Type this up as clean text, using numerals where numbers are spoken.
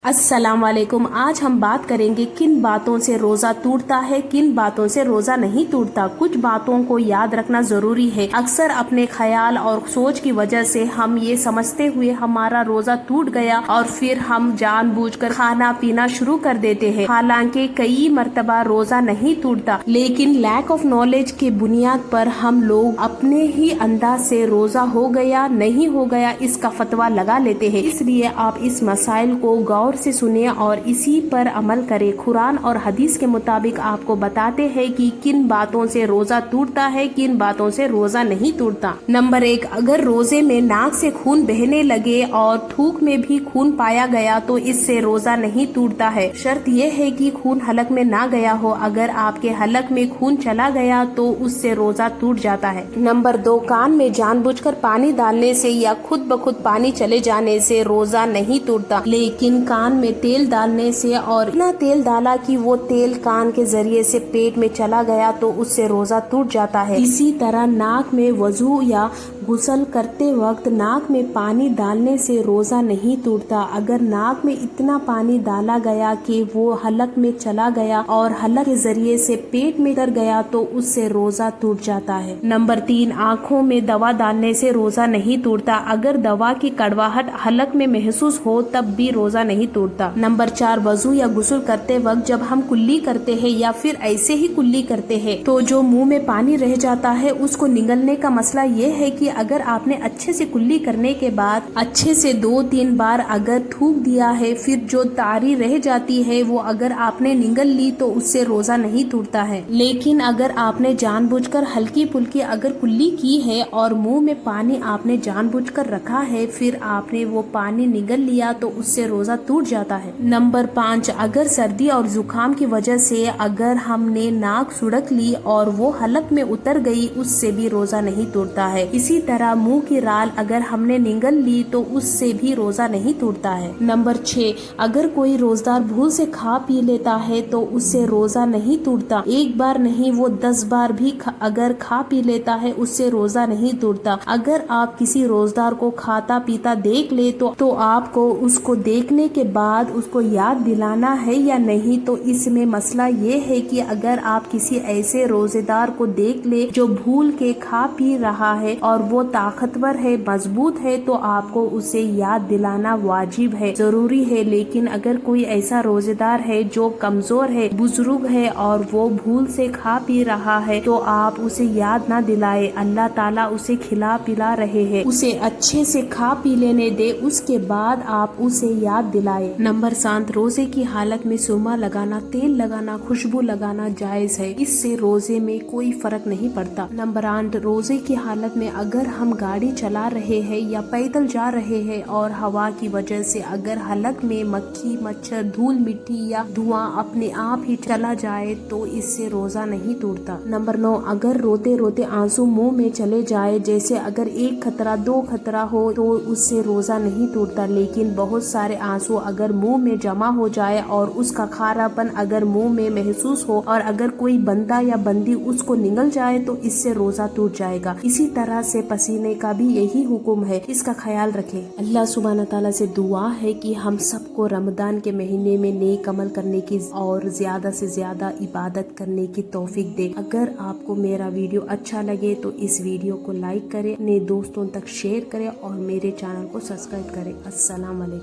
अस्सलाम वालेकुम। आज हम बात करेंगे किन बातों से रोजा टूटता है, किन बातों से रोजा नहीं टूटता। कुछ बातों को याद रखना जरूरी है। अक्सर अपने ख्याल और सोच की वजह से हम ये समझते हुए हमारा रोजा टूट गया और फिर हम जानबूझकर खाना पीना शुरू कर देते हैं। हालांकि कई मर्तबा रोजा नहीं टूटता, लेकिन लैक ऑफ नॉलेज के बुनियाद पर हम लोग अपने ही अंदाज से रोजा हो गया नहीं हो गया इसका फतवा लगा लेते हैं। इसलिए आप इस मसाइल को गौर से सुने और इसी पर अमल करें। कुरान और हदीस के मुताबिक आपको बताते हैं कि किन बातों से रोजा टूटता है, किन बातों से रोजा नहीं टूटता। नंबर 1, अगर रोजे में नाक से खून बहने लगे और थूक में भी खून पाया गया तो इससे रोजा नहीं टूटता है। शर्त यह है कि खून हलक में ना गया हो। अगर आपके हलक में खून चला गया तो उससे रोजा टूट जाता है। नंबर 2, कान में जानबूझकर पानी डालने से या खुद ब खुद पानी चले जाने से रोजा नहीं टूटता, लेकिन कान में तेल डालने से और इतना तेल डाला कि वो तेल कान के जरिए से पेट में चला गया तो उससे रोजा टूट जाता है। इसी तरह नाक में वजू या गुस्ल करते वक्त नाक में पानी डालने से रोजा नहीं टूटता। अगर नाक में इतना पानी डाला गया कि वो हलक में चला गया और हलक के जरिए से पेट में उतर गया तो उससे रोजा टूट जाता है। नंबर 3, आँखों में दवा डालने से रोजा नहीं टूटता। अगर दवा की कड़वाहट हलक में महसूस हो तब भी रोजा नहीं टूटता। नंबर 4, वजू या गुस्ल करते वक्त जब हम कुल्ली करते हैं या फिर ऐसे ही कुल्ली करते हैं तो जो मुंह में पानी रह जाता है उसको निगलने का मसला ये है कि अगर आपने अच्छे से कुल्ली करने के बाद अच्छे से 2-3 बार अगर थूक दिया है, फिर जो तारी रह जाती है वो अगर आपने निगल ली तो उससे रोजा नहीं टूटता है। लेकिन अगर आपने जानबूझकर हल्की फुल्की अगर कुल्ली की है और मुंह में पानी आपने जानबूझकर रखा है, फिर आपने वो पानी निगल लिया तो उससे रोजा टूट जाता है। नंबर 5, अगर सर्दी और जुकाम की वजह से अगर हमने नाक सुड़क ली और वो हलक में उतर गई उससे भी रोजा नहीं टूटता है। इसी तरह मुंह की राल अगर हमने निगल ली तो उससे भी रोजा नहीं टूटता है। नंबर 6, अगर कोई रोजदार भूल से खा पी लेता है तो उससे रोजा नहीं टूटता। एक बार नहीं वो 10 बार भी अगर खा पी लेता है उससे रोजा नहीं टूटता। अगर आप किसी रोजदार को खाता पीता देख ले तो आपको उसको देखने के बाद उसको याद दिलाना है या नहीं। तो इसमें मसला ये है कि अगर आप किसी ऐसे रोजेदार को देख ले जो भूल के खा पी रहा है और वो ताकतवर है, मजबूत है, तो आपको उसे याद दिलाना वाजिब है, जरूरी है। लेकिन अगर कोई ऐसा रोजेदार है जो कमजोर है, बुजुर्ग है और वो भूल से खा पी रहा है तो आप उसे याद ना दिलाए। अल्लाह ताला उसे खिला पिला रहे हैं, उसे अच्छे से खा पी लेने दे, उसके बाद आप उसे याद दिलाए। नंबर 7, रोजे की हालत में सुरमा लगाना, तेल लगाना, खुशबू लगाना जायज है। इससे रोजे में कोई फर्क नहीं पड़ता। नंबर 8, रोजे की हालत में अगर हम गाड़ी चला रहे हैं या पैदल जा रहे हैं और हवा की वजह से अगर हलक में मक्खी, मच्छर, धूल मिट्टी या धुआं अपने आप ही चला जाए तो इससे रोजा नहीं टूटता। नंबर 9, अगर रोते रोते आंसू मुंह में चले जाए, जैसे अगर 1 खतरा 2 खतरा हो तो उससे रोजा नहीं टूटता। लेकिन बहुत सारे आंसू अगर मुंह में जमा हो जाए और उसका खारापन अगर मुंह में महसूस हो और अगर कोई बंदा या बंदी उसको निगल जाए तो इससे रोजा टूट जाएगा। इसी तरह से पसीने का भी यही हुक्म है, इसका ख्याल रखें। अल्लाह सुब्हान ताला से दुआ है कि हम सबको रमजान के महीने में नेक अमल करने की और ज्यादा से ज्यादा इबादत करने की तौफीक दे। अगर आपको मेरा वीडियो अच्छा लगे तो इस वीडियो को लाइक करें, अपने दोस्तों तक शेयर करें और मेरे चैनल को सब्सक्राइब करें। अस्सलाम वालेकुम।